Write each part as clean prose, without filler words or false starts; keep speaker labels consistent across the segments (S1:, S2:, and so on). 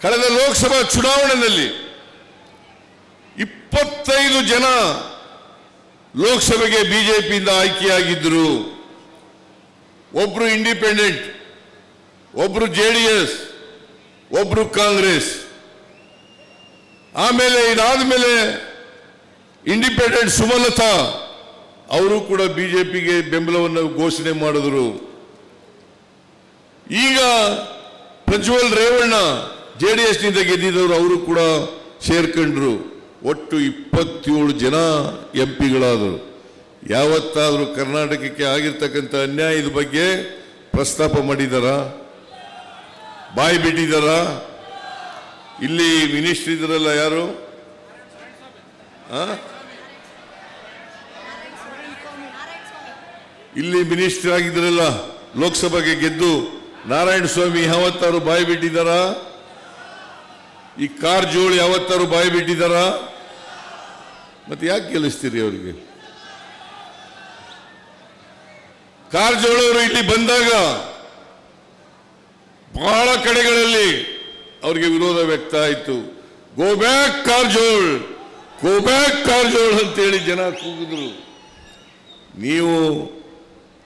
S1: ಕಳೆದ ಲೋಕಸಭಾ ಚುನಾವಣೆಯಲ್ಲಿ 25 ಜನ ಲೋಕಸಭೆಗೆ ಬಿಜೆಪಿಯಿಂದ ಆಯ್ಕೆಯಾಗಿದ್ದರು. ಒಬ್ರು ಇಂಡಿಪೆಂಡೆಂಟ್, ಒಬ್ರು ಜೆಡಿಎಸ್, ಒಬ್ರು ಕಾಂಗ್ರೆಸ್. ಆಮೇಲೆ ಇದಾದ ಮೇಲೆ ಇಂಡಿಪೆಂಡೆಂಟ್ ಸುಮಲತಾ ಅವರು ಕೂಡ ಬಿಜೆಪಿಗೆ ಬೆಂಬಲವನ್ನು ಘೋಷಣೆ ಮಾಡಿದರು. ಈಗ ಪ್ರಜ್ವಲ್ ರೇವಣ್ಣ ಜೆಡಿಎಸ್ನಿಂದ ಗೆದ್ದಿದ್ದವರು ಅವರು ಕೂಡ ಸೇರ್ಕೊಂಡ್ರು. ಒಟ್ಟು 27 ಜನ ಎಂಪಿಗಳಾದರು. ಯಾವತ್ತಾದರೂ ಕರ್ನಾಟಕಕ್ಕೆ ಆಗಿರ್ತಕ್ಕಂಥ ಅನ್ಯಾಯದ ಬಗ್ಗೆ ಪ್ರಸ್ತಾಪ ಮಾಡಿದಾರ? ಬಾಯಿ ಬಿಟ್ಟಿದಾರ? ಇಲ್ಲಿ ಮಿನಿಸ್ಟರ್ ಇದ್ರಲ್ಲ, ಯಾರು ಇಲ್ಲಿ ಮಿನಿಸ್ಟರ್ ಆಗಿದ್ರಲ್ಲ ಲೋಕಸಭೆಗೆ ಗೆದ್ದು, ನಾರಾಯಣ ಸ್ವಾಮಿ ಯಾವತ್ತಾರು ಬಾಯಿ ಬಿಟ್ಟಿದಾರ? ಈ ಕಾರಜೋಳ ಯಾವತ್ತಾರು ಬಾಯಿ ಬಿಟ್ಟಿದಾರ? ಮತ್ತೆ ಯಾಕೆ ಗೆಲ್ಲಿಸ್ತೀರಿ ಅವರಿಗೆ? ಕಾರಜೋಳ ಅವರು ಇಲ್ಲಿ ಬಂದಾಗ ಬಹಳ ಕಡೆಗಳಲ್ಲಿ ಅವರಿಗೆ ವಿರೋಧ ವ್ಯಕ್ತ ಆಯಿತು. Go back Karjol, go back Karjol ಅಂತೇಳಿ ಜನ ಕೂಗಿದ್ರು. ನೀವು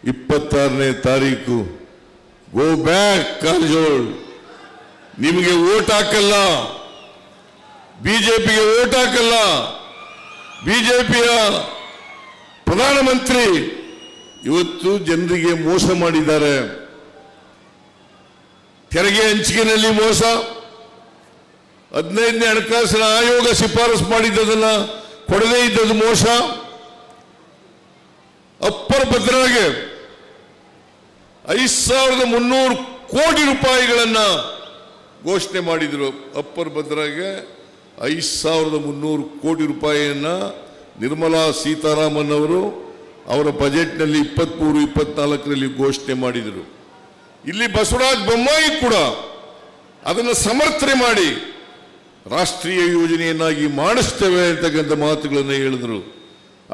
S1: 26ನೇ ತಾರೀಕು ಗೋ ಬ್ಯಾಕ್ ಕಾರಜೋಳ, ನಿಮಗೆ ವೋಟ್ ಹಾಕಲ್ಲ, ಬಿಜೆಪಿಗೆ ವೋಟ್ ಹಾಕಲ್ಲ. ಬಿಜೆಪಿಯ ಪ್ರಧಾನಮಂತ್ರಿ ಇವತ್ತು ಜನರಿಗೆ ಮೋಸ ಮಾಡಿದ್ದಾರೆ. ತೆರಿಗೆ ಹಂಚಿಕೆಯಲ್ಲಿ ಮೋಸ, 15ನೇ ಹಣಕಾಸಿನ ಆಯೋಗ ಶಿಫಾರಸು ಮಾಡಿದ್ದದನ್ನ ಕೊಡದೇ ಇದ್ದದ್ದು ಮೋಸ. ಅಪ್ಪರ್ ಭದ್ರಾಗೆ 5300 ಕೋಟಿ ರೂಪಾಯಿಗಳನ್ನ ಘೋಷಣೆ ಮಾಡಿದರು. ಅಪ್ಪರ್ ಭದ್ರಾಗೆ 5300 ಕೋಟಿ ರೂಪಾಯಿಯನ್ನ ನಿರ್ಮಲಾ ಸೀತಾರಾಮನ್ ಅವರು ಅವರ ಬಜೆಟ್ನಲ್ಲಿ 23-24ರಲ್ಲಿ ಘೋಷಣೆ ಮಾಡಿದರು. ಇಲ್ಲಿ ಬಸವರಾಜ ಬೊಮ್ಮಾಯಿ ಕೂಡ ಅದನ್ನು ಸಮರ್ಥನೆ ಮಾಡಿ ರಾಷ್ಟ್ರೀಯ ಯೋಜನೆಯನ್ನಾಗಿ ಮಾಡಿಸ್ತೇವೆ ಅಂತಕ್ಕಂಥ ಮಾತುಗಳನ್ನು ಹೇಳಿದರು.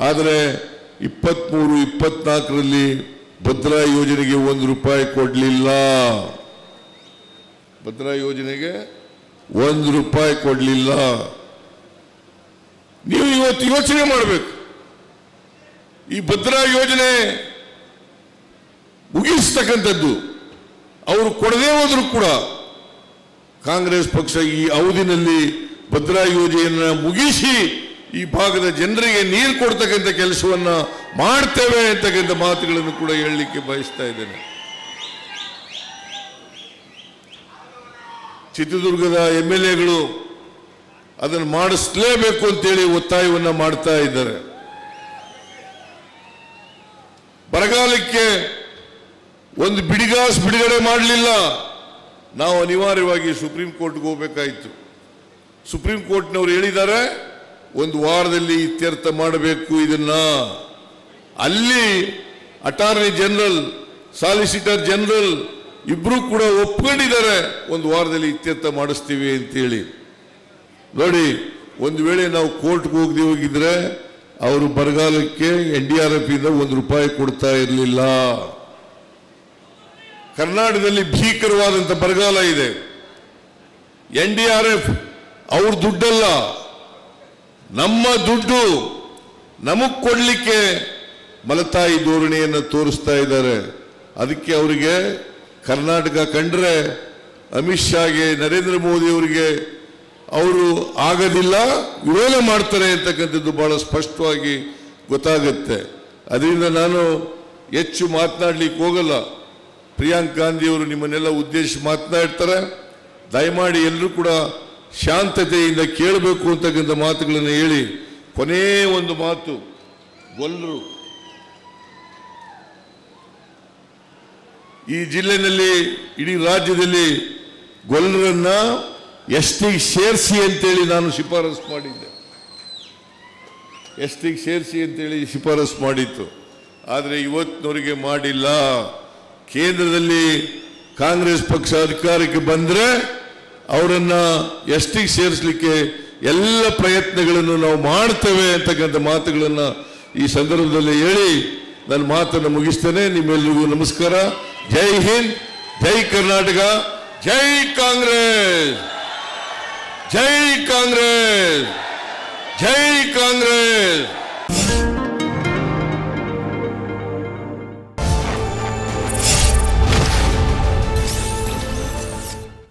S1: ಆದರೆ 23-24ರಲ್ಲಿ ಭದ್ರಾ ಯೋಜನೆಗೆ 1 ರೂಪಾಯಿ ಕೊಡಲಿಲ್ಲ. ಭದ್ರಾ ಯೋಜನೆಗೆ 1 ರೂಪಾಯಿ ಕೊಡಲಿಲ್ಲ. ನೀವು ಇವತ್ತು ಯೋಚನೆ ಮಾಡಬೇಕು. ಈ ಭದ್ರಾ ಯೋಜನೆ ಮುಗಿಸ್ತಕ್ಕಂಥದ್ದು ಅವರು ಕೊಡದೇ ಹೋದ್ರು ಕೂಡ ಕಾಂಗ್ರೆಸ್ ಪಕ್ಷ ಈ ಅವಧಿನಲ್ಲಿ ಭದ್ರಾ ಯೋಜನೆಯನ್ನು ಮುಗಿಸಿ ಈ ಭಾಗದ ಜನರಿಗೆ ನೀರು ಕೊಡ್ತಕ್ಕಂಥ ಕೆಲಸವನ್ನ ಮಾಡ್ತೇವೆ ಅಂತಕ್ಕಂಥ ಮಾತುಗಳನ್ನು ಕೂಡ ಹೇಳಲಿಕ್ಕೆ ಬಯಸ್ತಾ ಇದ್ದೇನೆ. ಚಿತ್ರದುರ್ಗದ MLAಗಳು ಅದನ್ನು ಮಾಡಿಸಲೇಬೇಕು ಅಂತೇಳಿ ಒತ್ತಾಯವನ್ನ ಮಾಡ್ತಾ ಇದ್ದಾರೆ. ಬರಗಾಲಕ್ಕೆ ಒಂದು ಬಿಡಿಗಾಸ್ ಬಿಡುಗಡೆ ಮಾಡಲಿಲ್ಲ. ನಾವು ಅನಿವಾರ್ಯವಾಗಿ ಸುಪ್ರೀಂ ಕೋರ್ಟ್ಗೆ ಹೋಗಬೇಕಾಯಿತು. ಸುಪ್ರೀಂ ಕೋರ್ಟ್ನವರು ಹೇಳಿದ್ದಾರೆ 1 ವಾರದಲ್ಲಿ ಇತ್ಯರ್ಥ ಮಾಡಬೇಕು ಇದನ್ನ. ಅಲ್ಲಿ ಅಟಾರ್ನಿ ಜನರಲ್, ಸಾಲಿಸಿಟರ್ ಜನರಲ್ ಇಬ್ರು ಕೂಡ ಒಪ್ಕೊಂಡಿದ್ದಾರೆ 1 ವಾರದಲ್ಲಿ ಇತ್ಯರ್ಥ ಮಾಡಿಸ್ತೀವಿ ಅಂತೇಳಿ. ನೋಡಿ, ಒಂದು ವೇಳೆ ನಾವು ಕೋರ್ಟ್ಗೆ ಹೋಗದೆ ಹೋಗಿದ್ರೆ ಅವರು ಬರಗಾಲಕ್ಕೆ NDRF ಇಂದ 1 ರೂಪಾಯಿ ಕೊಡ್ತಾ ಇರಲಿಲ್ಲ. ಕರ್ನಾಟಕದಲ್ಲಿ ಭೀಕರವಾದಂಥ ಬರಗಾಲ ಇದೆ. NDRF ಅವ್ರ ದುಡ್ಡಲ್ಲ, ನಮ್ಮ ದುಡ್ಡು ನಮಗ್ ಕೊಡ್ಲಿಕ್ಕೆ ಮಲತಾಯಿ ಧೋರಣೆಯನ್ನು ತೋರಿಸ್ತಾ ಇದ್ದಾರೆ. ಅದಕ್ಕೆ ಅವರಿಗೆ ಕರ್ನಾಟಕ ಕಂಡ್ರೆ ಅಮಿತ್ ಶಾಗೆ, ನರೇಂದ್ರ ಮೋದಿ ಅವರಿಗೆ ಅವರು ಆಗೋದಿಲ್ಲ, ವಿರೋಧ ಮಾಡ್ತಾರೆ ಅಂತಕ್ಕಂಥದ್ದು ಬಹಳ ಸ್ಪಷ್ಟವಾಗಿ ಗೊತ್ತಾಗುತ್ತೆ. ಅದರಿಂದ ನಾನು ಹೆಚ್ಚು ಮಾತನಾಡಲಿಕ್ಕೆ ಹೋಗಲ್ಲ. ಪ್ರಿಯಾಂಕ್ ಗಾಂಧಿ ಅವರು ನಿಮ್ಮನ್ನೆಲ್ಲ ಉದ್ದೇಶಿಸಿ ಮಾತನಾಡ್ತಾರೆ. ದಯಮಾಡಿ ಎಲ್ಲರೂ ಕೂಡ ಶಾಂತತೆಯಿಂದ ಕೇಳಬೇಕು ಅಂತಕ್ಕಂಥ ಮಾತುಗಳನ್ನು ಹೇಳಿ, ಕೊನೆಯ ಒಂದು ಮಾತು, ಗೊಲ್ಲರು ಈ ಜಿಲ್ಲೆಯಲ್ಲಿ, ಇಡೀ ರಾಜ್ಯದಲ್ಲಿ ಗೊಲ್ಲರನ್ನ ಎಸ್ಟಿಗೆ ಸೇರಿಸಿ ಅಂತೇಳಿ ನಾನು ಶಿಫಾರಸು ಮಾಡಿದ್ದೆ. ಎಸ್ಟಿಗೆ ಸೇರಿಸಿ ಅಂತೇಳಿ ಶಿಫಾರಸು ಮಾಡಿತ್ತು. ಆದರೆ ಇವತ್ತಿನವರೆಗೆ ಮಾಡಿಲ್ಲ. ಕೇಂದ್ರದಲ್ಲಿ ಕಾಂಗ್ರೆಸ್ ಪಕ್ಷ ಅಧಿಕಾರಕ್ಕೆ ಬಂದರೆ ಅವರನ್ನ ಎಸ್ಟಿಗೆ ಸೇರಿಸಲಿಕ್ಕೆ ಎಲ್ಲ ಪ್ರಯತ್ನಗಳನ್ನು ನಾವು ಮಾಡ್ತೇವೆ ಅಂತಕ್ಕಂಥ ಮಾತುಗಳನ್ನು ಈ ಸಂದರ್ಭದಲ್ಲಿ ಹೇಳಿ ನನ್ನ ಮಾತನ್ನು ಮುಗಿಸ್ತೇನೆ. ನಿಮ್ಮೆಲ್ಲರಿಗೂ ನಮಸ್ಕಾರ. ಜೈ ಹಿಂದ್, ಜೈ ಕರ್ನಾಟಕ, ಜೈ ಕಾಂಗ್ರೆಸ್. ಕಾಂಗ್ರೆಸ್.